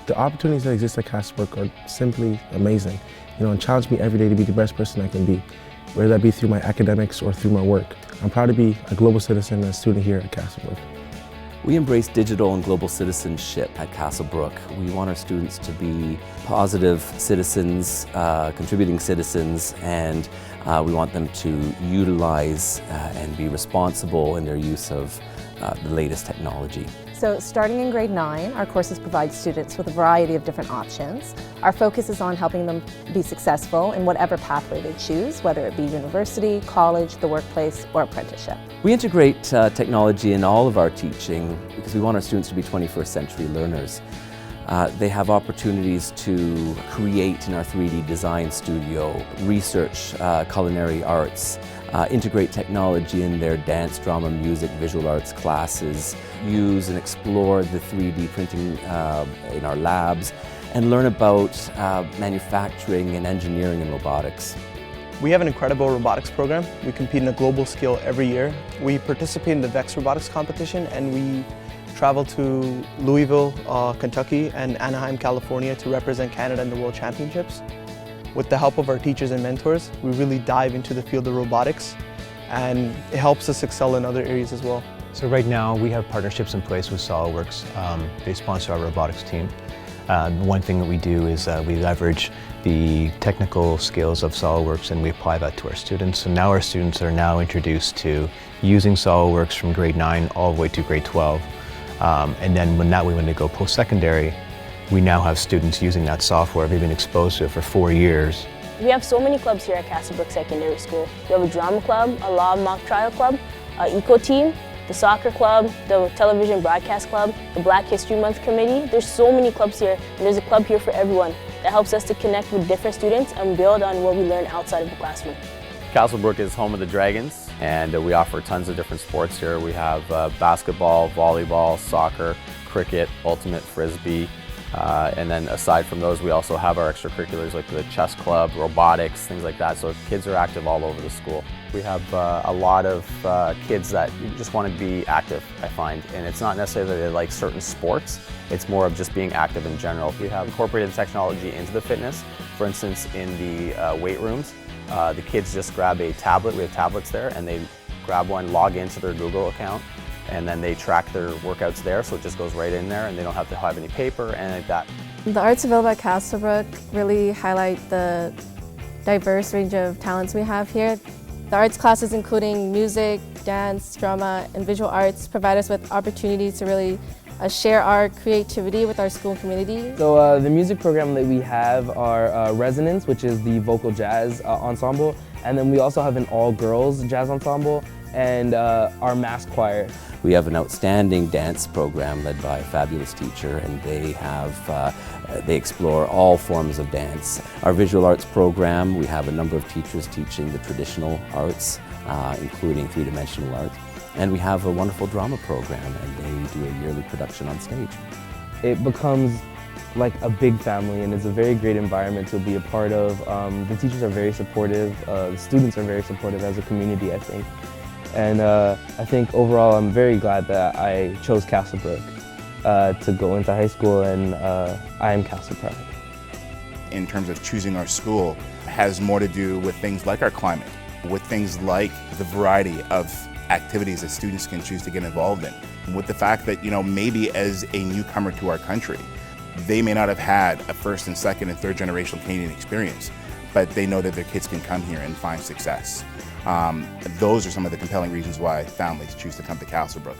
The opportunities that exist at Castlebrook are simply amazing, and challenge me every day to be the best person I can be, whether that be through my academics or through my work. I'm proud to be a global citizen and a student here at Castlebrook. We embrace digital and global citizenship at Castlebrook. We want our students to be positive citizens, contributing citizens, and we want them to utilize and be responsible in their use of the latest technology. So starting in grade 9, our courses provide students with a variety of different options. Our focus is on helping them be successful in whatever pathway they choose, whether it be university, college, the workplace, or apprenticeship. We integrate technology in all of our teaching because we want our students to be 21st century learners. They have opportunities to create in our 3D design studio, research culinary arts, integrate technology in their dance, drama, music, visual arts classes, use and explore the 3D printing in our labs, and learn about manufacturing and engineering and robotics. We have an incredible robotics program. We compete in a global scale every year. We participate in the VEX robotics competition, and we travel to Louisville, Kentucky and Anaheim, California to represent Canada in the World Championships. With the help of our teachers and mentors, we really dive into the field of robotics, and it helps us excel in other areas as well. So right now we have partnerships in place with SOLIDWORKS. They sponsor our robotics team. One thing that we do is we leverage the technical skills of SOLIDWORKS and we apply that to our students. So now our students are now introduced to using SOLIDWORKS from grade 9 all the way to grade 12. And then when they go post-secondary, we now have students using that software. They've been exposed to it for 4 years. We have so many clubs here at Castlebrook Secondary School. We have a drama club, a law mock trial club, an eco team, the soccer club, the television broadcast club, the Black History Month committee. There's so many clubs here, and there's a club here for everyone. That helps us to connect with different students and build on what we learn outside of the classroom. Castlebrook is home of the Dragons, and we offer tons of different sports here. We have basketball, volleyball, soccer, cricket, ultimate frisbee, and then aside from those, we also have our extracurriculars like the chess club, robotics, things like that. So kids are active all over the school. We have a lot of kids that just want to be active, I find, and it's not necessarily that they like certain sports. It's more of just being active in general. We have incorporated technology into the fitness. For instance, in the weight rooms, the kids just grab a tablet. We have tablets there, and they grab one, log into their Google account, and then they track their workouts there, so it just goes right in there, and they don't have to have any paper and anything like that. The arts available at Castlebrook really highlight the diverse range of talents we have here. The arts classes, including music, dance, drama, and visual arts, provide us with opportunities to really share our creativity with our school community. So the music program that we have are Resonance, which is the vocal jazz ensemble, and then we also have an all-girls jazz ensemble, and our mass choir. We have an outstanding dance program led by a fabulous teacher, and they explore all forms of dance. Our visual arts program, we have a number of teachers teaching the traditional arts, including three-dimensional art. And we have a wonderful drama program, and they do a yearly production on stage. It becomes like a big family, and it's a very great environment to be a part of. The teachers are very supportive, the students are very supportive as a community, I think. And I think overall I'm very glad that I chose Castlebrook to go into high school, and I am Castle proud. In terms of choosing our school, has more to do with things like our climate, with things like the variety of activities that students can choose to get involved in, with the fact that, maybe as a newcomer to our country, they may not have had a first and second and third generational Canadian experience, but they know that their kids can come here and find success. Those are some of the compelling reasons why families choose to come to Castlebrook.